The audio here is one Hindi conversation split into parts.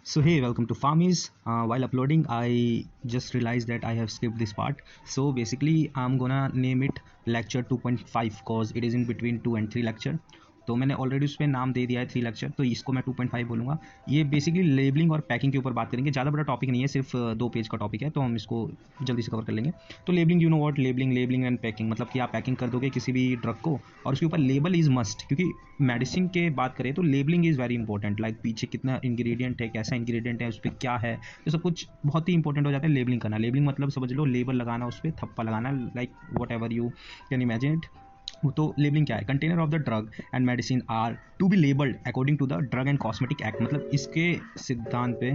So hey, welcome to Farmies. While uploading, I just realized that I have skipped this part. So basically, I'm gonna name it lecture 2.5 cause it is in between 2 and 3 lecture. तो मैंने ऑलरेडी उस पर नाम दे दिया है 3 लेक्चर, तो इसको मैं 2.5 बोलूँगा। ये बेसिकली लेबलिंग और पैकिंग के ऊपर बात करेंगे। ज़्यादा बड़ा टॉपिक नहीं है, सिर्फ 2 पेज का टॉपिक है, तो हम इसको जल्दी से कवर कर लेंगे। तो labelling, you know what labelling and packing, मतलब कि आप पैकिंग कर दोगे किसी भी ड्रग को और उसके ऊपर लेबल इज़ मस्ट, क्योंकि मेडिसिन के बात करें तो labelling is very important. Like पीछे कितना इंग्रेडिएंट है, कैसा इंग्रेडिएंट है, उस पर क्या है, तो सब कुछ बहुत ही इंपॉर्टेंट हो जाता है लेबलिंग करना। लेबलिंग मतलब समझ लो लेबल लगाना, उस पर थप्पा लगाना, like whatever you can imagine it. तो लेबलिंग क्या है? Container of the drug and medicine are to be labelled according to the drug and cosmetic act, मतलब इसके सिद्धांत पे।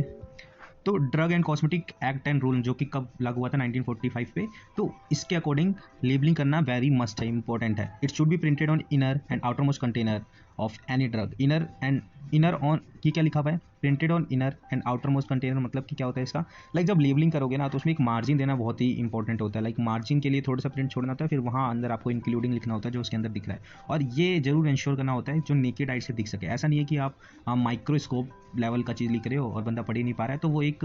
तो drug and cosmetic act and rule जो कि कब लागू हुआ था 1945 पे, तो इसके अकॉर्डिंग लेबलिंग करना वेरी मस्ट है, इंपॉर्टेंट है। It should be printed on inner and outer most container of any drug. Inner on की क्या लिखा हुआ है? Printed on inner and outer most container, मतलब कि क्या होता है इसका? लाइक जब लेबलिंग करोगे ना, तो उसमें एक मार्जिन देना बहुत ही इंपॉर्टेंट होता है। लाइक मार्जिन के लिए थोड़ा सा प्रिंट छोड़ना होता है, फिर वहाँ अंदर आपको इंक्लूडिंग लिखना होता है जो उसके अंदर दिख रहा है। और ये जरूर इंश्योर करना होता है जो नेकेड आई से दिख सके। ऐसा नहीं है कि आप माइक्रोस्कोप लेवल का चीज़ लिख रहे हो और बंदा पढ़ ही नहीं पा रहा है, तो वो एक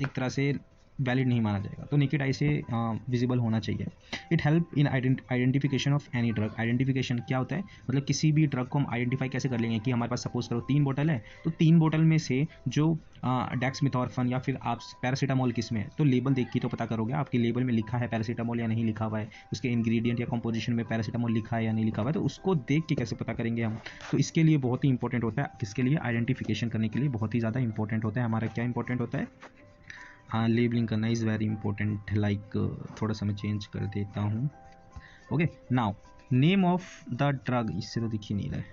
तरह से वैलिड नहीं माना जाएगा। तो नेकेड आई से विजिबल होना चाहिए। It help in identification of any drug. Identification क्या होता है? मतलब किसी भी ड्रग को हम आइडेंटिफाई कैसे कर लेंगे कि हमारे पास सपोज करो 3 बोतल है, तो 3 बोतल में से जो डेक्समेथॉर्फन या फिर आप पैरासीटामोल किस में है, तो लेबल देख के तो पता करोगे आपकी लेबल में लिखा है पैरासीटामोल या नहीं लिखा हुआ है, उसके इंग्रेडिएंट या कंपोजिशन में पैरासीटामोल लिखा है या नहीं लिखा हुआ है, तो उसको देख के कैसे पता करेंगे हम? तो इसके लिए बहुत ही इंपॉर्टेंट होता है, किसके लिए? आइडेंटिफिकेशन करने के लिए बहुत ही ज़्यादा इंपॉर्टेंट होता है। हमारा क्या इंपॉर्टेंट होता है? हाँ, लेबलिंग करना इज़ वेरी इंपॉर्टेंट। लाइक थोड़ा सा मैं चेंज कर देता हूँ। Okay, now name of the drug, इससे तो दिख ही नहीं रहा है,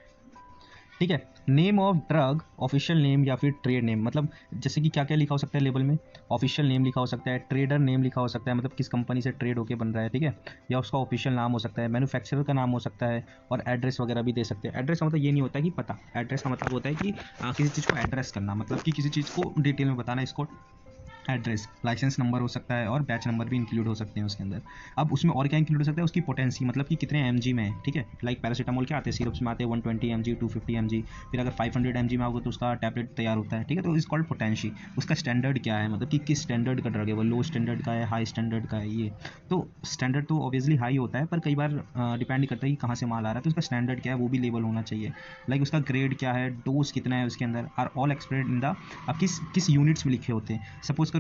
ठीक है। Name of drug, official name या फिर ट्रेड नेम, मतलब जैसे कि क्या क्या लिखा हो सकता है लेबल में? ऑफिशियल नेम लिखा हो सकता है, ट्रेडर नेम लिखा हो सकता है, मतलब किस कंपनी से ट्रेड होके बन रहा है, ठीक है, या उसका ऑफिशियल नाम हो सकता है, मैन्युफैक्चरर का नाम हो सकता है, और एड्रेस वगैरह भी दे सकते हैं। एड्रेस का मतलब ये नहीं होता कि पता, एड्रेस का मतलब होता है कि किसी चीज़ को एड्रेस करना, मतलब कि किसी चीज़ को डिटेल में बताना, इसको एड्रेस। लाइसेंस नंबर हो सकता है और बैच नंबर भी इंक्लूड हो सकते हैं उसके अंदर। अब उसमें और क्या इंक्लूड हो सकता है? उसकी पोटेंसी, मतलब कि कितने mg में है, ठीक है। लाइक पैरासीटामोल क्या आते हैं सिरप्स में आते हैं 120 mg, 250 mg, फिर अगर 500 mg में होगा तो उसका टैबलेट तैयार होता है, ठीक है। तो इज कॉल्ड पोटेंसी। उसका स्टैंडर्ड क्या है, मतलब कि किस स्टैंडर्ड का ड्रग है वो, लो स्टैंडर्ड का है, हाई स्टैंडर्ड का है। ये तो स्टैंडर्ड तो ऑब्वियसली हाई होता है, पर कई बार डिपेंड करता है कि कहाँ से माल आ रहा है, तो उसका स्टैंडर्ड क्या है वो भी लेबल होना चाहिए। लाइक उसका ग्रेड क्या है, डोज कितना है उसके अंदर, are all expressed in the, अब किस यूनिट्स में लिखे होते हैं। सपोज करो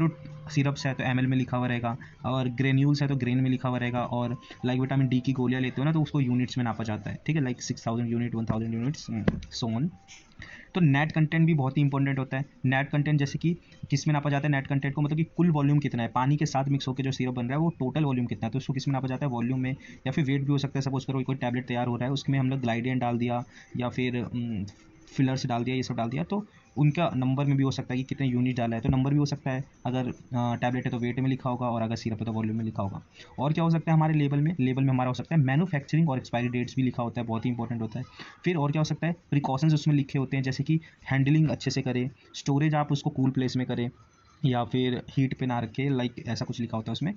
सिरप्स है तो ml में लिखा हुआ रहेगा, और ग्रेन्यूल्स है तो ग्रेन में लिखा हुआ रहेगा, और लाइक विटामिन डी की गोलियां लेते हो ना, तो उसको यूनिट्स में नापा जाता है, ठीक है। Like 6000 unit, 1000 units, so on. तो नेट कंटेंट भी बहुत ही इंपॉर्टेंट होता है। नेट कंटेंट जैसे कि किस में नापा जाता है नेट कंटेंट को, मतलब कि कुल वॉल्यूम कितना है, पानी के साथ मिक्स होकर जो सिरप बन रहा है वो टोटल वॉल्यूम कितना है, तो उसको किस में नापा जाता है? वॉल्यूम में। या फिर वेट भी हो सकता है। सपोज करो कोई टैबलेट तैयार हो रहा है, उसमें हम लोग ग्लाइडेंट डाल दिया या फिर फिलर्स डाल दिया, ये सब डाल दिया, तो उनका नंबर में भी हो सकता है कि कितने यूनिट डाला है, तो नंबर भी हो सकता है। अगर टैबलेट है तो वेट में लिखा होगा, और अगर सिरप है तो वॉल्यूम में लिखा होगा। और क्या हो सकता है हमारे लेबल में हमारा हो सकता है मैन्युफैक्चरिंग और एक्सपायरी डेट्स भी लिखा होता है, बहुत ही इंपॉर्टेंट होता है। फिर और क्या हो सकता है? प्रिकॉशंस उसमें लिखे होते हैं, जैसे कि हैंडलिंग अच्छे से करें, स्टोरेज आप उसको कूल प्लेस में करें, या फिर हीट पे ना रखे, लाइक ऐसा कुछ लिखा होता है उसमें।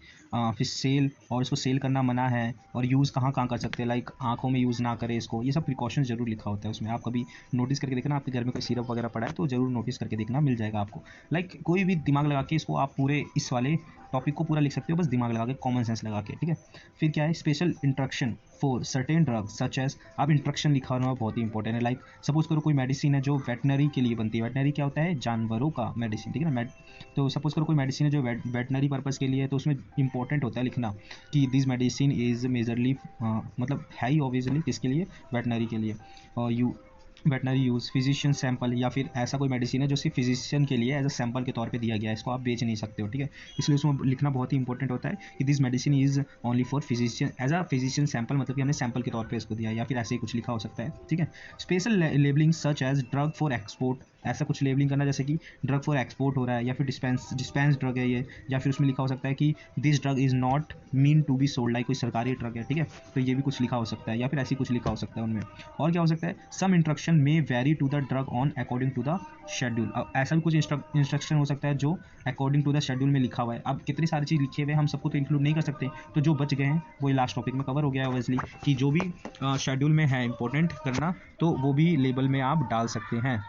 फिर सेल, और इसको सेल करना मना है, और यूज़ कहाँ कहाँ कर सकते हैं, लाइक आँखों में यूज़ ना करें इसको, ये सब प्रिकॉशंस जरूर लिखा होता है उसमें। आप कभी नोटिस करके देखना, आपके घर में कोई सिरप वगैरह पड़ा है तो जरूर नोटिस करके देखना, मिल जाएगा आपको। लाइक कोई भी दिमाग लगा के इसको आप पूरे इस वाले टॉपिक को पूरा लिख सकते हो, बस दिमाग लगा के, कॉमन सेंस लगा के, ठीक है। फिर क्या है? Special instruction for certain drugs such as, अब इंस्ट्रक्शन लिखा होना बहुत ही इंपॉर्टेंट है। लाइक सपोज करो कोई मेडिसिन है जो वेटनरी के लिए बनती है। वेटनरी क्या होता है? जानवरों का मेडिसिन, ठीक है ना। तो सपोज करो कोई मेडिसिन है जो वेटनरी पर्पज़ के लिए है, तो उसमें इंपॉर्टेंट होता है लिखना कि दिस मेडिसिन इज़ मेजरली, मतलब है ही ऑब्वियसली किसके लिए? वेटनरी के लिए। और वेटनरी यूज़, फिजिशियन सैंपल, या फिर ऐसा कोई मेडिसिन है जो सिर्फ फिजिशियन के लिए एज अ सैंपल के तौर पे दिया गया है, इसको आप बेच नहीं सकते हो, ठीक है। इसलिए उसमें लिखना बहुत ही इंपॉर्टेंट होता है कि this medicine is only for physician, as a physician sample, मतलब कि हमने सैंपल के तौर पे इसको दिया, या फिर ऐसे ही कुछ लिखा हो सकता है, ठीक है। Special labelling such as drug for export, ऐसा कुछ लेबलिंग करना जैसे कि ड्रग फॉर एक्सपोर्ट हो रहा है, या फिर डिस्पेंस ड्रग है ये, या फिर उसमें लिखा हो सकता है कि this drug is not meant to be sold, like कोई सरकारी ड्रग है, ठीक है, तो ये भी कुछ लिखा हो सकता है, या फिर ऐसी कुछ लिखा हो सकता है उनमें। और क्या हो सकता है? सम इंस्ट्रक्शन में vary to the drug on according to the schedule, अब ऐसा भी कुछ इंस्ट्रक्शन हो सकता है जो अकॉर्डिंग टू द शेड्यूल में लिखा हुआ है। अब कितनी सारी चीज़ लिखी हुई है, हम सबको तो इंक्लूड नहीं कर सकते, तो जो बच गए हैं वो लास्ट टॉपिक में कवर हो गया है ऑब्वियसली, कि जो भी शेड्यूल में है इंपॉर्टेंट करना, तो वो भी लेबल में आप डाल सकते हैं।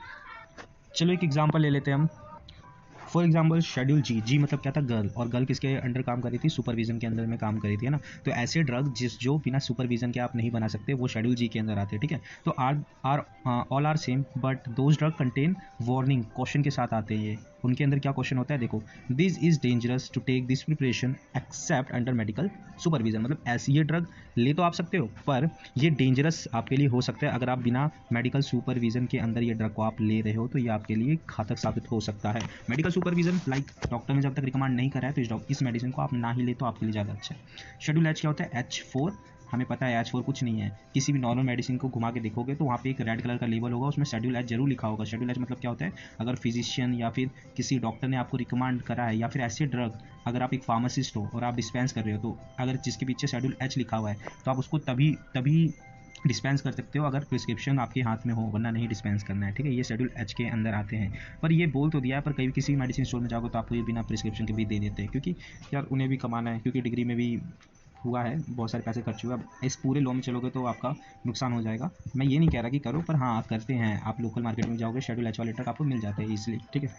चलो एक एग्जांपल ले लेते हैं हम। फॉर एग्जाम्पल शेड्यूल जी, जी मतलब क्या था, गर्ल, और गर्ल किसके अंडर काम कर रही थी, सुपरविजन के अंदर में काम कर रही थी, है ना। तो ऐसे ड्रग जो बिना सुपरविजन के आप नहीं बना सकते, वो शेड्यूल जी के अंदर आते हैं, ठीक है। तो are all are same, but those drug contain warning, question के साथ आते हैं ये। उनके अंदर क्या क्वेश्चन होता है, देखो, this is dangerous to take this preparation except under medical supervision, मतलब ऐसी ये ड्रग ले तो आप सकते हो, पर ये डेंजरस आपके लिए हो सकता है अगर आप बिना मेडिकल सुपरविजन के अंदर ये ड्रग को आप ले रहे हो, तो ये आपके लिए घातक साबित हो सकता है। मेडिकल सुपरविजन लाइक डॉक्टर ने जब तक रिकमेंड नहीं करा है, तो इस मेडिसिन को आप ना ही ले तो आपके लिए ज़्यादा अच्छा है। शेड्यूल एच क्या होता है, H4, हमें पता है H4 कुछ नहीं है। किसी भी नॉर्मल मेडिसिन को घुमा के देखोगे तो वहाँ पे एक रेड कलर का लेबल होगा, उसमें शेड्यूल एच जरूर लिखा होगा। शेड्यूल एच मतलब क्या होता है, अगर फिजिशियन या फिर किसी डॉक्टर ने आपको रिकमेंड करा है, या फिर ऐसे ड्रग अगर आप एक फार्मासिस्ट हो और आप डिस्पेंस कर रहे हो, तो अगर जिसके पीछे शेड्यूल एच लिखा हुआ है, तो आप उसको तभी डिस्पेंस कर सकते हो अगर प्रिस्क्रिप्शन आपके हाथ में हो, वरना नहीं डिस्पेंस करना है, ठीक है। ये शेड्यूल एच के अंदर आते हैं, पर ये बोल तो दिया है, पर कहीं किसी मेडिसिन स्टोर में जाओगे तो आपको ये बिना प्रिस्क्रिप्शन के भी दे देते हैं, क्योंकि यार उन्हें भी कमाना है, क्योंकि डिग्री में भी हुआ है, बहुत सारे पैसे खर्च हुए। अब इस पूरे लॉ में चलोगे तो आपका नुकसान हो जाएगा। मैं ये नहीं कह रहा कि करो, पर हाँ, आप करते हैं, आप लोकल मार्केट में जाओगे शेड्यूल एच वाले ड्रग आपको मिल जाते हैं इसलिए, ठीक है।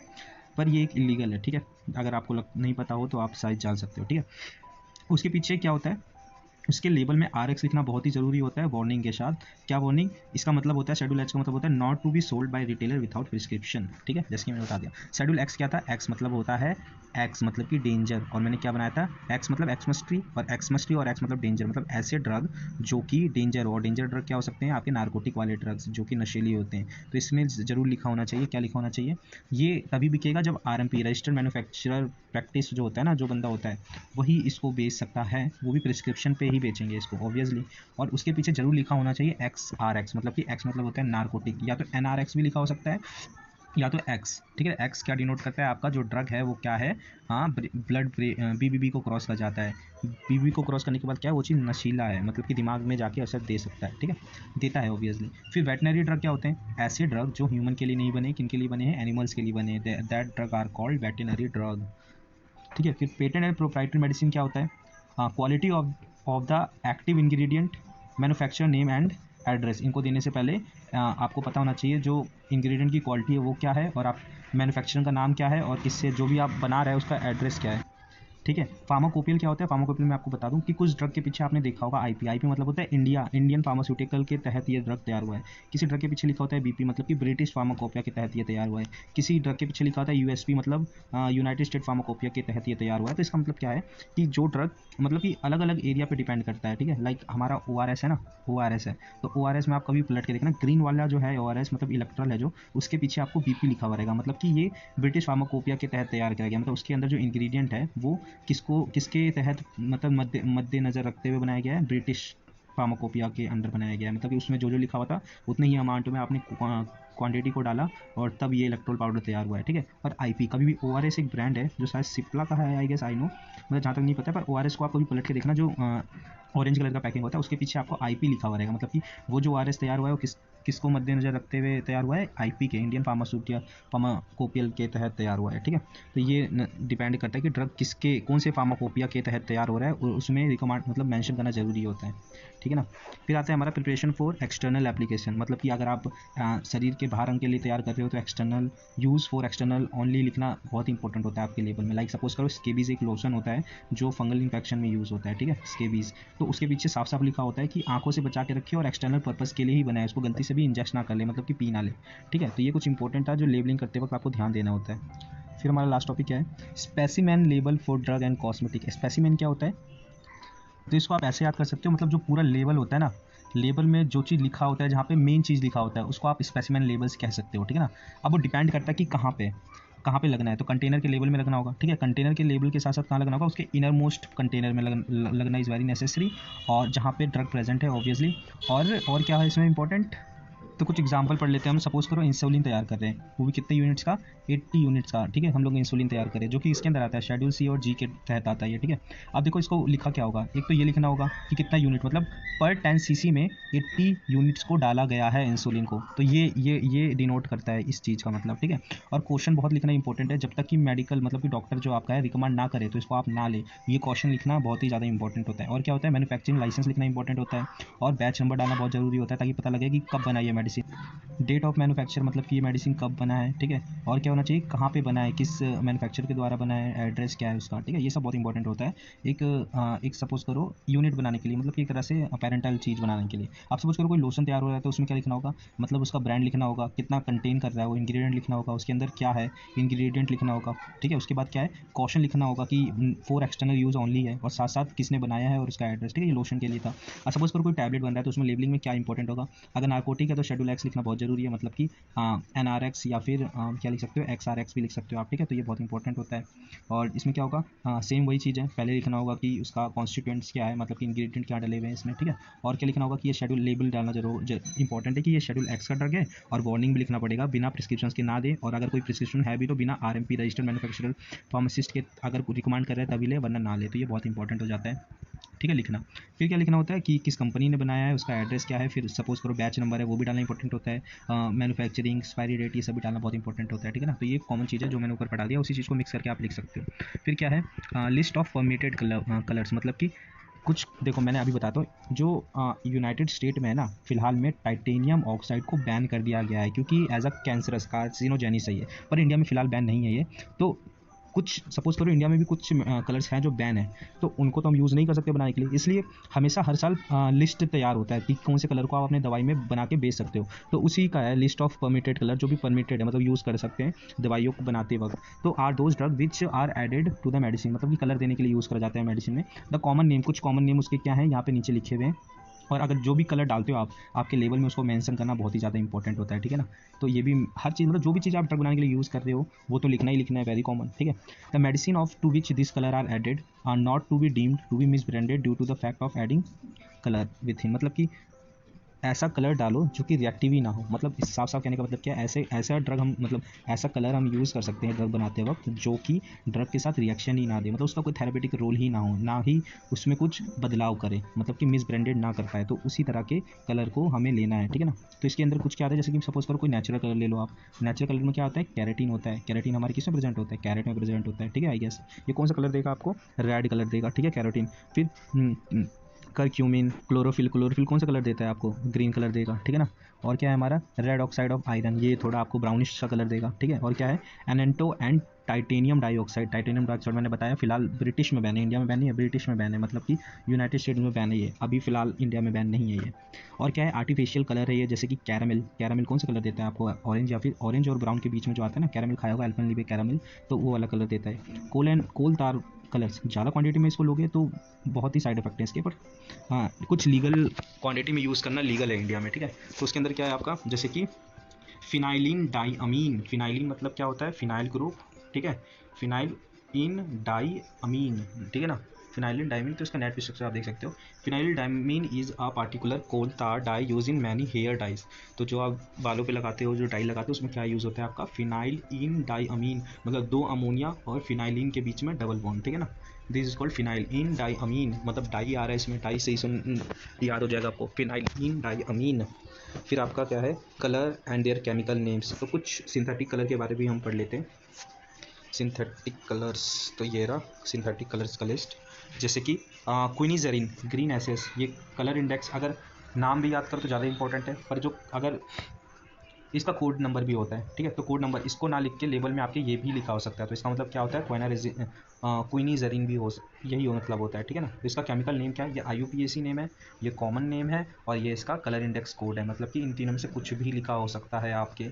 पर ये एक इलीगल है, ठीक है। अगर आपको नहीं पता हो तो आप शायद जान सकते हो, ठीक है। उसके पीछे क्या होता है, उसके लेबल में RX लिखना बहुत ही ज़रूरी होता है, वार्निंग के साथ। क्या वार्निंग, इसका मतलब होता है, शेड्यूल एच का मतलब होता है not to be sold by retailer without prescription, ठीक है, जैसे कि मैंने बता दिया। शेड्यूल एक्स क्या था, एक्स मतलब होता है, एक्स मतलब कि डेंजर, और मैंने क्या बनाया था, एक्स मतलब एक्समस्ट्री, और एक्समस्ट्री और एक्स मतलब डेंजर, मतलब ऐसे ड्रग जो कि डेंजर, और डेंजर ड्रग क्या हो सकते हैं, आपके नार्कोटिक वाले ड्रग्स जो कि नशीली होते हैं। तो इसमें ज़रूर लिखा होना चाहिए, क्या लिखा होना चाहिए, ये तभी बिकेगा जब RMP, रजिस्टर्ड मैन्युफैक्चरर प्रैक्टिस जो होता है ना, जो बंदा होता है वही इसको बेच सकता है, वो भी प्रिस्क्रिप्शन पे ही बेचेंगे इसको ऑब्वियसली। और उसके पीछे जरूर लिखा होना चाहिए XRX, मतलब कि X मतलब होता है नार्कोटिक, या तो NRX भी लिखा हो सकता है, या तो X, ठीक है। X क्या डिनोट करता है, आपका जो ड्रग है वो क्या है, हाँ, ब्लड BBB को क्रॉस कर जाता है। BBB को क्रॉस करने के बाद क्या है, वो चीज़ नशीला है, मतलब कि दिमाग में जाके असर दे सकता है, ठीक है, देता है ऑब्वियसली। फिर वेटनरी ड्रग क्या होते हैं, ऐसे ड्रग जो ह्यूमन के लिए नहीं बने, किन के लिए बने हैं, एनिमल्स के लिए बने, that drug are called veterinary drug, ठीक है। फिर पेटेंट एंड प्रोप्राइटरी मेडिसिन क्या होता है, quality of the active ingredient, manufacturer name and address, इनको देने से पहले आपको पता होना चाहिए जो इंग्रेडिएंट की क्वालिटी है वो क्या है, और आप मैन्युफैक्चरर का नाम क्या है, और किससे जो भी आप बना रहे हैं उसका एड्रेस क्या है, ठीक है। फार्माकोपियल क्या होता है, फार्माकोपियल मैं आपको बता दूं कि कुछ ड्रग के पीछे आपने देखा होगा IP मतलब होता है इंडियन फार्मास्यूटिकल के तहत ये ड्रग तैयार हुआ है। किसी ड्रग के पीछे लिखा होता है BP मतलब कि ब्रिटिश फार्माकोपिया के तहत ये तैयार हुआ है। किसी ड्रग के पीछे लिखा होता है USP मतलब यूनाइटेड स्टेट फार्माकोपिया के तहत ये तैयार हुआ है। तो इसका मतलब क्या है कि जो ड्रग मतलब कि अलग अलग एरिया पे डिपेंड करता है, ठीक है। लाइक हमारा ORS है ना, ORS है, तो ORS में आप कभी पलट के देखना, ग्रीन वाला जो है ORS मतलब इलेक्ट्रल है जो, उसके पीछे आपको BP लिखा हुआ रहेगा, मतलब कि ये ब्रिटिश फार्माकोपिया के तहत तैयार किया गया, मतलब उसके अंदर जो इंग्रेडिएंट है वो किसके तहत मतलब मद्देनजर रखते हुए बनाया गया है, ब्रिटिश फार्माकोपिया के अंडर बनाया गया है। मतलब कि उसमें जो लिखा हुआ था उतने ही अमाउंट में आपने क्वांटिटी को डाला और तब ये इलेक्ट्रोल पाउडर तैयार हुआ है, ठीक है। और IP कभी भी ORS एक ब्रांड है जो शायद सिप्ला का है, आई गेस, आई नो, मतलब जहाँ तक नहीं पता, पर ORS को आप कभी पलट के देखना, जो ऑरेंज कलर का पैकिंग होता है उसके पीछे आपको IP लिखा हुआ रहेगा, मतलब कि वो जो ORS तैयार हुआ है वो किसको मद्देनजर रखते हुए तैयार हुआ है, IP के, इंडियन फार्माकोपियल के तहत तैयार हुआ है, ठीक है। तो ये डिपेंड करता है कि ड्रग किसके कौन से फार्माकोपिया के तहत तैयार हो रहा है, और उसमें रिकमेंड मतलब मेंशन करना जरूरी होता है, ठीक है ना। फिर आता है हमारा प्रिपरेशन फॉर एक्सटर्नल एप्लीकेशन, मतलब कि अगर आप शरीर के बाहर अंग के लिए तैयार कर रहे हो तो external, use for external only लिखना बहुत इंपॉर्टेंट होता है आपके लेबल में। लाइक सपोज करो स्केबीज एक लोशन होता है जो फंगल इन्फेक्शन में यूज़ होता है, ठीक है, स्केबीज, तो उसके पीछे साफ साफ लिखा होता है कि आंखों से बचा के रखिए और एक्सटर्नल पर्पस के लिए ही बनाए, उसको गलती से भी इंजेक्ट ना कर ले, मतलब कि पी ना ले, ठीक है। तो ये कुछ इंपॉर्टेंट था जो लेबलिंग करते वक्त आपको ध्यान देना होता है। फिर हमारा लास्ट टॉपिक क्या है, specimen label for drug and cosmetic. Specimen क्या होता है, तो इसको आप ऐसे याद कर सकते हो, मतलब जो पूरा लेबल होता है ना, लेबल में जो चीज़ लिखा होता है, जहाँ पे मेन चीज़ लिखा होता है, उसको आप स्पेसिमेन लेबल्स कह सकते हो, ठीक है ना। अब वो डिपेंड करता है कि कहाँ पे लगना है, तो कंटेनर के लेबल में लगना होगा, ठीक है। कंटेनर के लेबल के साथ साथ कहाँ लगना होगा, उसके इनर मोस्ट कंटेनर में लगना इज़ वेरी नेसेसरी, और जहाँ पे ड्रग प्रेजेंट है ऑब्वियसली। और क्या है इसमें इंपॉर्टेंट, तो कुछ एग्जांपल पढ़ लेते हैं हम। सपोज करो इंसुलिन तैयार कर रहे हैं, वो भी कितने यूनिट्स का, 80 यूनिट्स का, ठीक है। हम लोग इंसुलिन तैयार करें जो कि इसके अंदर आता है, शेड्यूल C और G के तहत आता है ये, ठीक है। अब देखो इसको लिखा क्या होगा, एक तो ये लिखना होगा कि कितना यूनिट, मतलब पर 10 cc में 80 यूनिट्स को डाला गया है इंसुलिन को, तो ये डिनोट करता है इस चीज़ का मतलब, ठीक है। और क्वेश्चन बहुत लिखना इंपॉर्टेंट है, जब तक कि मेडिकल मतलब कि डॉक्टर जो आपका है रिकमेंड ना करे तो इसको आप ना ले, ये क्वेश्चन लिखना बहुत ही ज़्यादा इंपॉर्टेंट होता है। और क्या होता है, मैन्युफैक्चरिंग लाइसेंस लिखना इंपॉर्टेंट होता है, और बैच नंबर डालना बहुत जरूरी होता है ताकि पता लगे कि कब बना ये मेडिसिन, डेट ऑफ मैन्युफैक्चर मतलब कि ये मेडिसिन कब बना है, ठीक है, और क्या होना चाहिए, कहाँ पे बना है, किस मैन्युफैक्चर के द्वारा बना है, एड्रेस क्या है उसका, ठीक है, ये सब बहुत इंपॉर्टेंट होता है। एक सपोज करो यूनिट बनाने के लिए, मतलब कि एक तरह से पेरेंटल चीज़ बनाने के लिए, आप सपोज करो कोई लोशन तैयार हो रहा है तो उसमें क्या लिखना होगा, मतलब उसका ब्रांड लिखना होगा, कितना कंटेन कर रहा है वो, इंग्रेडिएंट लिखना होगा, उसके अंदर क्या है इंग्रेडिएंट लिखना होगा, ठीक है, उसके बाद क्या है कॉशन लिखना होगा कि फॉर एक्सटर्नल यूज़ ओनली है, और साथ साथ किसने बनाया है और उसका एड्रेस, ठीक है, ये लोशन के लिए था। और सपोज करो कोई टैबलेट बन रहा है तो उसमें लेबलिंग में क्या इंपॉर्टेंट होगा, अगर नार्कोटिक है तो शेड्यूल एक्स लिखना बहुत जरूरी है, मतलब कि NRX या फिर क्या लिख सकते हो XRX भी लिख सकते हो आप, ठीक है, तो ये बहुत इंपॉर्टेंट होता है। और इसमें क्या होगा, सेम वही चीज़ है, पहले लिखना होगा कि उसका कॉन्स्टिट्यूएंट्स क्या है, मतलब कि इंग्रेडिएंट क्या डले हुए हैं इसमें, ठीक है, और क्या लिखना होगा कि ये शेड्यूल लेबल डालना जरूर इंपॉर्टेंट है कि ये शेड्यूल एक्स का ड्रग है, और वार्निंग भी लिखना पड़ेगा, बिना प्रिस्क्रिप्शन के ना दे, और अगर कोई प्रिस्क्रिप्शन है भी तो बिना RMP रजिस्टर्ड मैन्युफैक्चरर फार्मासिस्ट के अगर रिकमेंड कर रहे हैं तभी ले, वरना ना ले, तो ये बहुत इंपॉर्टेंट हो जाता है, ठीक है, लिखना। फिर क्या लिखना होता है कि किस कंपनी ने बनाया है, उसका एड्रेस क्या है, फिर सपोज करो बैच नंबर है वो भी डालना इंपॉर्टेंट होता है, मैन्युफैक्चरिंग एक्सपायरी डेट ये सब भी डालना बहुत इंपॉर्टेंट होता है, ठीक है ना, तो ये कॉमन चीज़ है जो मैंने ऊपर पढ़ा दिया, उसी चीज़ को मिक्स करके आप लिख सकते हो। फिर क्या है लिस्ट ऑफ परमिटेड कलर्स, मतलब कि कुछ देखो मैंने अभी बताता हूँ, जो यूनाइटेड स्टेट में है ना फिलहाल में टाइटेनियम ऑक्साइड को बैन कर दिया गया है क्योंकि एज अ कैंसरस कार्सिनोजेनिस है ये, पर इंडिया में फिलहाल बैन नहीं है ये, तो कुछ सपोज करो इंडिया में भी कुछ कलर्स हैं जो बैन है, तो उनको तो हम यूज़ नहीं कर सकते बनाने के लिए, इसलिए हमेशा हर साल लिस्ट तैयार होता है कि कौन से कलर को आप अपने दवाई में बना के बेच सकते हो, तो उसी का है लिस्ट ऑफ परमिटेड कलर, जो भी परमिटेड है मतलब यूज़ कर सकते हैं दवाइयों को बनाते वक्त, तो are those drug which are added to the medicine, मतलब कि कलर देने के लिए यूज़ करा जाता है मेडिसिन में। द कॉमन नेम, कुछ कॉमन नेम उसके क्या है यहाँ पे नीचे लिखे हुए हैं, और अगर जो भी कलर डालते हो आप आपके लेवल में उसको मेंशन करना बहुत ही ज़्यादा इंपॉर्टेंट होता है, ठीक है ना, तो ये भी हर चीज़ मतलब जो भी चीज़ आप ड्रग बनाने के लिए यूज़ कर रहे हो वो तो लिखना ही लिखना है, वेरी कॉमन, ठीक है। The medicine of to which this colour are added are not to be deemed to be misbranded due to the fact of adding colour with him, मतलब कि ऐसा कलर डालो जो कि रिएक्टिव ही ना हो, मतलब इस साफ साफ कहने का मतलब क्या है, ऐसा ड्रग हम मतलब ऐसा कलर हम यूज़ कर सकते हैं ड्रग बनाते वक्त जो कि ड्रग के साथ रिएक्शन ही ना दे, मतलब उसका कोई थेरेपेटिक रोल ही ना हो, ना ही उसमें कुछ बदलाव करे, मतलब कि मिस ब्रांडेड ना कर पाए, तो उसी तरह के कलर को हमें लेना है, ठीक है ना। तो इसके अंदर कुछ क्या आता है, जैसे कि सपोज करो कोई नेचुरल कलर ले लो आप, नेचुरल कलर में क्या होता है, कैरेटीन होता है, कैरेटीन हमारे किस में प्रेजेंट होता है, कैरेट में प्रेजेंट होता है, ठीक है, आई गेस ये कौन सा कलर देगा आपको, रेड कलर देगा, ठीक है, कैरोटीन। फिर करक्यूमिन, क्लोरोफिल कौन सा कलर देता है आपको, ग्रीन कलर देगा, ठीक है ना। और क्या है हमारा रेड ऑक्साइड ऑफ आयरन, ये थोड़ा आपको ब्राउनिश सा कलर देगा, ठीक है। और क्या है एनेंटो एंड टाइटेनियम डाइऑक्साइड मैंने बताया फिलहाल ब्रिटिश में बैन है, इंडिया में बैन नहीं है, ब्रिटिश में बैन है, मतलब कि यूनाइटेड स्टेट्स में बैन है ये, अभी फिलहाल इंडिया में बैन नहीं है ये। और क्या है आर्टिफिशियल कलर है ये, जैसे कि कैरामिल कौन सा कलर देता है आपको, ऑरेंज, या फिर ऑरेंज और ब्राउन के बीच में जो आता है ना, कैरामिल खाया होगा एल्पेनलीबे कैरामिल, तो वो वाला कलर देता है। कोल तार कलर्स, ज़्यादा क्वांटिटी में इसको लोगे तो बहुत ही साइड इफेक्ट है इसके, पर हाँ कुछ लीगल क्वांटिटी में यूज़ करना लीगल है इंडिया में, ठीक है। तो उसके अंदर क्या है आपका, जैसे कि फिनाइलिन डाईअमीन, फिनाइलिन मतलब क्या होता है, फिनाइल ग्रुप, ठीक है, फिनाइलिन डाईअमीन, ठीक है ना, फिनाइलिन डाईमीन, तो इसका नेट स्ट्रक्चर आप देख सकते हो। Phenylenediamine is a particular coal tar dye use in many hair dyes, तो जो आप बालों पे लगाते हो, जो डाई लगाते हो उसमें क्या यूज़ होता है आपका, फिनाइल इन डाईअमीन, मतलब दो अमोनिया और फिनाइलिन के बीच में डबल बॉन्ड, ठीक है ना, दिस इज कॉल्ड फिनाइल इन डाईअमीन, मतलब डाई आ रहा है इसमें, डाई से ही सुन याद हो जाएगा आपको, फिनाइल इन डाईअमीन। फिर आपका क्या है colour and there chemical names, तो कुछ सिंथेटिक कलर के बारे में हम पढ़ लेते हैं। सिंथेटिक कलर्स, तो ये रहा सिंथेटिक कलर्स का लिस्ट, जैसे कि क्विनीजरीन ग्रीन एसेस, ये कलर इंडेक्स अगर नाम भी याद करो तो ज़्यादा इंपॉर्टेंट है, पर जो अगर इसका कोड नंबर भी होता है, ठीक है, तो कोड नंबर इसको ना लिख के लेबल में आपके ये भी लिखा हो सकता है, तो इसका मतलब क्या होता है क्विनीजरीन भी यही मतलब होता है, ठीक है ना। तो इसका केमिकल नेम क्या है, ये IUPAC नेम है, ये कॉमन नेम है, और ये इसका कलर इंडेक्स कोड है, मतलब कि इन तीनों में से कुछ भी लिखा हो सकता है आपके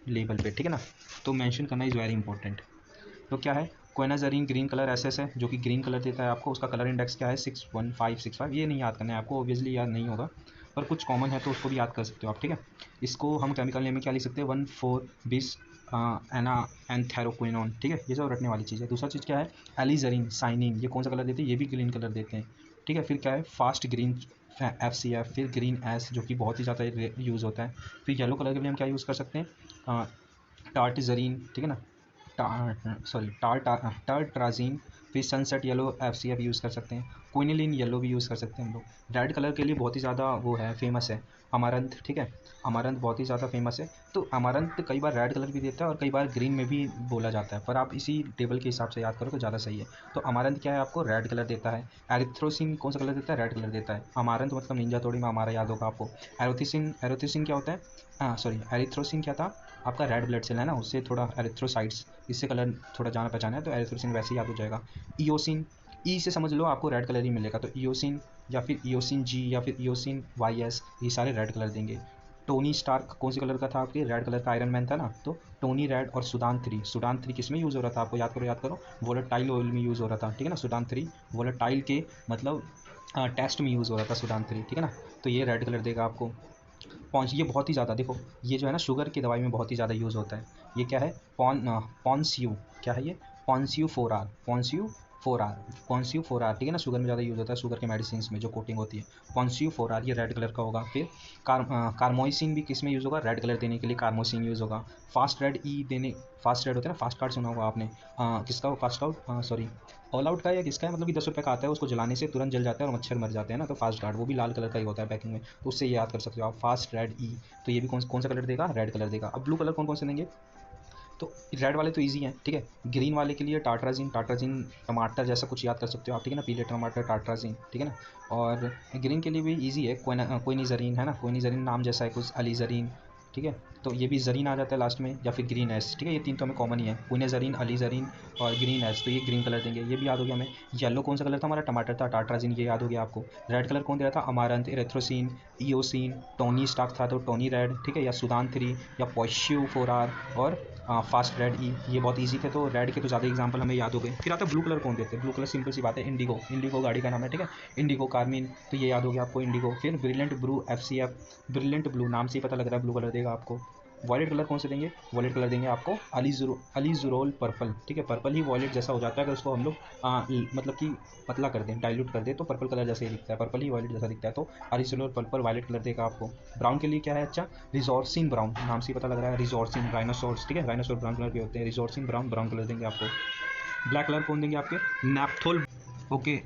लेबल पे, ठीक है ना, तो मेंशन करना इज़ वेरी इंपॉर्टेंट। तो क्या है क्विनाजरीन ग्रीन कलर एसेस है, जो कि ग्रीन कलर देता है आपको, उसका कलर इंडेक्स क्या है 61565, ये नहीं याद करना है आपको, ऑब्वियसली याद नहीं होगा, पर कुछ कॉमन है तो उसको भी याद कर सकते हो आप, ठीक है। इसको हम केमिकल नेम में क्या लिख सकते हैं, 1,4-bis एना एंथेरोक्विनोन, ठीक है, ये सब रटने वाली चीज़ है। दूसरा चीज़ क्या है एलिजरीन साइनिन, ये कौन सा कलर देते हैं, ये भी ग्रीन कलर देते हैं, ठीक है। फिर क्या है फास्ट ग्रीन FCF, फिर ग्रीन एस जो कि बहुत ही ज़्यादा यूज़ होता है। फिर येलो कलर के लिए हम क्या यूज़ कर सकते हैं टार्टिजरीन, ठीक है ना, टार्ट्राजीन, फिर सनसेट येलो FCF यूज़ कर सकते हैं, क्विनिलीन येलो भी यूज़ कर सकते हैं हम लोग। रेड कलर के लिए बहुत ही ज़्यादा वो है, फेमस है अमारंथ, ठीक है, अमारंथ बहुत ही ज़्यादा फेमस है। तो अमारंथ कई बार रेड कलर भी देता है और कई बार ग्रीन में भी बोला जाता है, पर आप इसी टेबल के हिसाब से याद करो तो ज़्यादा सही है। तो अमारंथ क्या है, आपको रेड कलर देता है। एरिथ्रोसिन कौन सा कलर देता है, रेड कलर देता है। अमारंथ मतलब निंजा थोड़ी में हमारा याद होगा आपको। एरोथिसिन क्या होता है, हाँ सॉरी, एरिथ्रोसिन क्या था आपका, रेड ब्लड सेल है ना, उससे थोड़ा एरिथ्रोसाइट्स, इससे कलर थोड़ा जाना पहचाना है, तो एरिथ्रोसिन वैसे ही याद हो जाएगा। ईओसिन, ई से समझ लो आपको रेड कलर ही मिलेगा, तो ईओसिन या फिर ईओसिन जी या फिर ईओसिन YS, ये सारे रेड कलर देंगे। टोनी स्टार्क कौन से कलर का था आपके, रेड कलर का आयरन मैन था ना, तो टोनी रेड। और सुडान 3 किस में यूज़ हो रहा था आपको याद करो, वोलेटाइल ऑयल में यूज़ हो रहा था, ठीक है ना। सुडान 3 वोलेटाइल के मतलब टेस्ट में यूज़ हो रहा था सुडान 3, ठीक है ना। तो ये रेड कलर देगा आपको। पॉन्स, ये बहुत ही ज़्यादा देखो, ये जो है ना शुगर की दवाई में बहुत ही ज़्यादा यूज़ होता है। ये क्या है, पॉन्स्यू, क्या है ये, पॉन्स्यू 4R, ठीक है ना, शुगर में ज़्यादा यूज़ होता है, शुगर के मेडिसिन में जो कोटिंग होती है। पॉन्स्यू 4R ये रेड कलर का होगा। फिर कार्मोइसिन भी किस में यूज़ होगा, रेड कलर देने के लिए कार्मोसिन यूज़ होगा। फास्ट रेड ई देने, फास्ट रेड होता है ना, फास्ट कार्ड सुना होगा आपने, किसका वो fast out, sorry all out का या किसका है, मतलब कि 10 रुपये का आता है, उसको जलाने से तुरंत जल जाता है और मच्छर मर जाते हैं ना, तो फास्ट गार्ड वो भी लाल कलर का ही होता है पैकिंग में, तो उससे ये याद कर सकते हो आप, फास्ट रेड ई। तो ये भी कौन सा कलर देगा, रेड कलर देगा। अब ब्लू कलर कौन कौन से देंगे, तो रेड वाले तो इजी हैं, ठीक है। ग्रीन वाले के लिए टाट्राजिन टमाटर जैसा कुछ याद कर सकते हो आप, ठीक है ना, पीले टमाटर टाट्राजिन, ठीक है ना। और ग्रीन के लिए भी इजी है, क्विनिजरीन है ना, क्विनिजरीन नाम जैसा है कुछ, अलीजरीन, ठीक है। तो ये भी जरीन आ जाता है लास्ट में, या फिर ग्रीन एस, ठीक है, ये तीन तो हमें कॉमन ही है, क्विनिजरीन, अलीजरीन और ग्रीन एस, तो ये ग्रीन कलर देंगे, ये भी याद हो गया हमें। येलो कौन सा कलर था हमारा, टमाटर था, टाट्राजिन, ये याद हो गया आपको। रेड कलर कौन दे रहा था, अमारंथ, एरेथ्रोसिन, ईओसिन, टोनी स्टार्क था तो टोनी रेड, ठीक है, या सुडान 3 या पॉश्यू 4R और फास्ट रेड ई, ये बहुत इजी थे, तो रेड के तो ज़्यादा एग्जांपल हमें याद हो गए। फिर आता है ब्लू कलर कौन देते हैं, ब्लू कलर सिंपल सी बात है, इंडिगो गाड़ी का नाम है, ठीक है, इंडिगो कार्मिन, तो ये याद हो गया आपको इंडिगो। फिर brilliant blue FCF, brilliant blue नाम से ही पता लग रहा है ब्लू कलर देगा आपको। वॉयलेट कलर कौन से देंगे, वॉयलेट कलर देंगे आपको अलीजुरोल पर्पल, ठीक है, पर्पल ही वॉयलेट जैसा हो जाता है, अगर उसको हम लोग मतलब कि पतला कर दें, डाइल्यूट कर दें, तो पर्पल कलर जैसे ही दिखता है, पर्पल ही वॉयलेट जैसा दिखता है, तो अलीजुरोल पर्पल वॉयलेट कलर देगा आपको। ब्राउन के लिए क्या है, अच्छा, रिजॉर्सिन ब्राउन, नाम से पता लग रहा है, रिजॉर्सिन, राइनोसोर्स, ठीक है, राइनोसोर ब्राउन कलर के होते हैं, रिजॉर्सिन ब्राउन, ब्राउन कलर देंगे आपको। ब्लैक कलर कौन देंगे आपके, नैप्थोल, ओके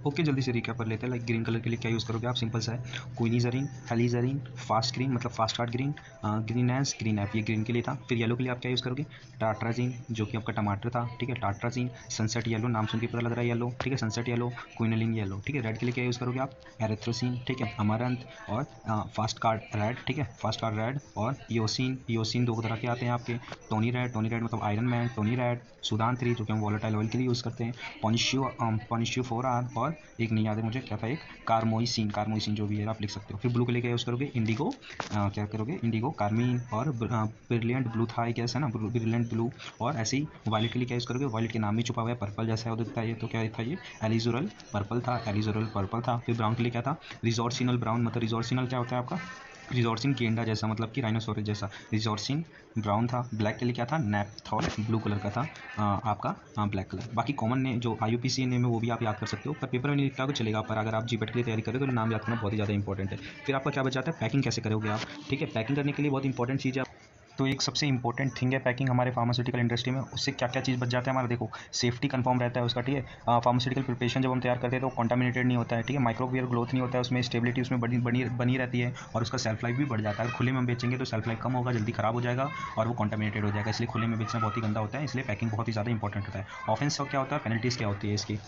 ओके, जल्दी से रिकैप कर लेते हैं। लाइक ग्रीन कलर के लिए क्या यूज़ करोगे आप, सिंपल सा है, क्विनिजरीन, हेलिजरीन, फास्ट ग्रीन मतलब fast card green, green S, green app, ये ग्रीन के लिए था। फिर येलो के लिए आप क्या यूज़ करोगे, टाट्राजिन, जो कि आपका टमाटर था, ठीक है, टाट्राजिन, सनसेट येलो, नाम सुन के पता लग रहा है येलो, ठीक है, सनसेट येलो, क्विनिलीन येलो, ठीक है। रेड के लिए क्या यूज़ करोगे आप, एरिथ्रोसिन, ठीक है, अमारंथ और फास्ट कार्ड रेड, ठीक है, फास्ट कार्ड रेड और ईओसिन दो तरह के आते हैं आपके, टोनी रेड मतलब iron man, Tony red, Sudan 3 जो कि हम वॉलेटाइल ऑयल के लिए यूज़ करते हैं, पॉनिश्यू 4R, और एक नहीं याद है मुझे क्या था, एक कार्मोइसिन जो भी है आप लिख सकते हो। फिर ब्लू के लिए क्या यूज़ करोगे, इंडिगो, क्या करोगे, इंडिगो, कार्मीन और ब्रिलियंट ब्लू था एक ऐसा ना, ब्रिलियंट ब्लू। और ऐसे ही वायलेट के लिए क्या यूज़ करोगे, वायलेट के नाम में छुपा हुआ है, पर्पल जैसा है दिखता है ये, तो क्या था ये, एलिजुरल पर्पल था। फिर ब्राउन के लिए क्या था, रिजॉर्सिनल ब्राउन, मतलब रिजॉर्सिनल क्या होता है आपका, रिजॉर्सिन गेंडा जैसा, मतलब कि राइनोसोरस जैसा, रिजॉर्सिन ब्राउन था। ब्लैक के लिए क्या था, नैपथॉल, ब्लू कलर का था आपका ब्लैक कलर। बाकी कॉमन ने जो IUPAC नेम है वो भी आप याद कर सकते हो, पर पेपर में नहीं लिखता तो चलेगा, पर अगर आप GPAT के लिए तैयारी करें तो नाम याद करना बहुत ही ज़्यादा इंपॉर्टेंट है। फिर आपका क्या बच जाता है, पैकिंग कैसे करोगे आप, ठीक है, पैकिंग करने के लिए बहुत इंपॉर्टेंट चीज़ है। तो एक सबसे इंपॉर्टेंट थिंग है पैकिंग हमारे फार्मास्यूटिकल इंडस्ट्री में, उससे क्या क्या चीज़ बच जाता है हमारा, देखो सेफ्टी कंफर्म रहता है उसका, ठीक है, फार्मास्यूटिकल प्रिपरेशन जब हम तैयार करते हैं तो कॉन्टामिनेटेड नहीं होता है, ठीक है, माइक्रोबियल ग्रोथ नहीं होता है उसमें, स्टेबिलिटी उसमें बनी रहती है, और उसका सेल्फ लाइफ भी बढ़ जाता है। खुले में बेचेंगे तो सेल्फ लाइफ कम होगा, जल्दी खराब हो जाएगा और वो कॉन्टामिनेटेड हो जाएगा, इसलिए खुले में बेचना बहुत ही गंदा होता है, इसलिए पैकिंग बहुत ही ज़्यादा इंपॉर्टेंट होता है। ऑफेंस क्या होता है, पेनल्टीज़ क्या होती है इसकी,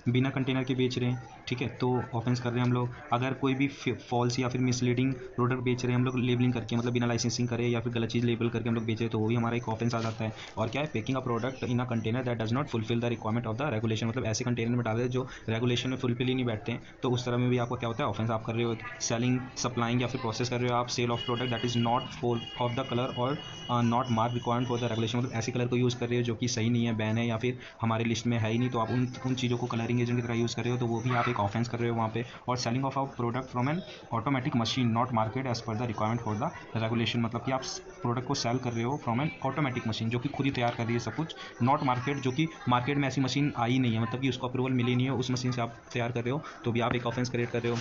बिना कंटेनर के बेच रहे हैं, ठीक है, तो ऑफेंस कर रहे हैं हम लोग। अगर कोई भी फॉल्स या फिर मिसलीडिंग प्रोडक्ट बेच रहे हैं हम लोग लेबलिंग करके, मतलब बिना लाइसेंसिंग करे या फिर गलत चीज़ लेबल करके हम लोग बेच रहे हैं, तो वो भी हमारा एक ऑफेंस आ जाता है। और क्या है, packing a product in a container that does not fulfil the requirement of the regulation, मतलब ऐसे कंटेनर में डाले जो रेगुलेशन में फुलफिल ही नहीं बैठते हैं, तो उस तरह में भी आपका क्या होता है, ऑफेंस आप कर रहे हो। सेलिंग, सप्लाइंग या फिर प्रोसेस कर रहे हो आप, sale of product that is not for of the colour or not mark requirement for the regulation, मतलब ऐसे कलर को यूज़ कर रहे हो जो कि सही नहीं है, बैन है या फिर हमारी लिस्ट में है ही नहीं, तो आप उन चीज़ों को कलर हायरिंग एजेंट की तरह यूज़ कर रहे हो तो वो भी आप एक ऑफेंस कर रहे हो वहाँ पे। और selling of a product from an automatic machine not market as per the requirement for the regulation, मतलब कि आप प्रोडक्ट को सेल कर रहे हो फ्रॉम एन ऑटोमेटिक मशीन जो कि खुद ही तैयार कर रही है सब कुछ, नॉट मार्केट जो कि मार्केट में ऐसी मशीन आई नहीं है, मतलब कि उसको अप्रूवल मिली नहीं है, उस मशीन से आप तैयार कर रहे हो, तो भी आप एक ऑफेंस क्रिएट कर रहे हो।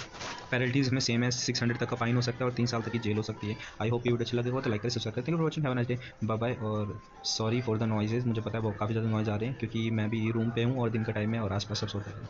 पेनल्टीज में सेम है, 600 तक का फाइन हो सकता है और 3 साल तक की जेल हो सकती है। आई होप ये वीडियो अच्छा लगे हो तो लाइक करें, सब्सक्राइब करें। Thank you for watching, have a nice day, bye bye. और सॉरी फॉर द नॉइजेज, मुझे पता है वो काफ़ी ज़्यादा नॉइज़ आ रहे हैं क्योंकि मैं भी रूम पे हूँ और दिन का टाइम है और आसपास सब सोते हैं।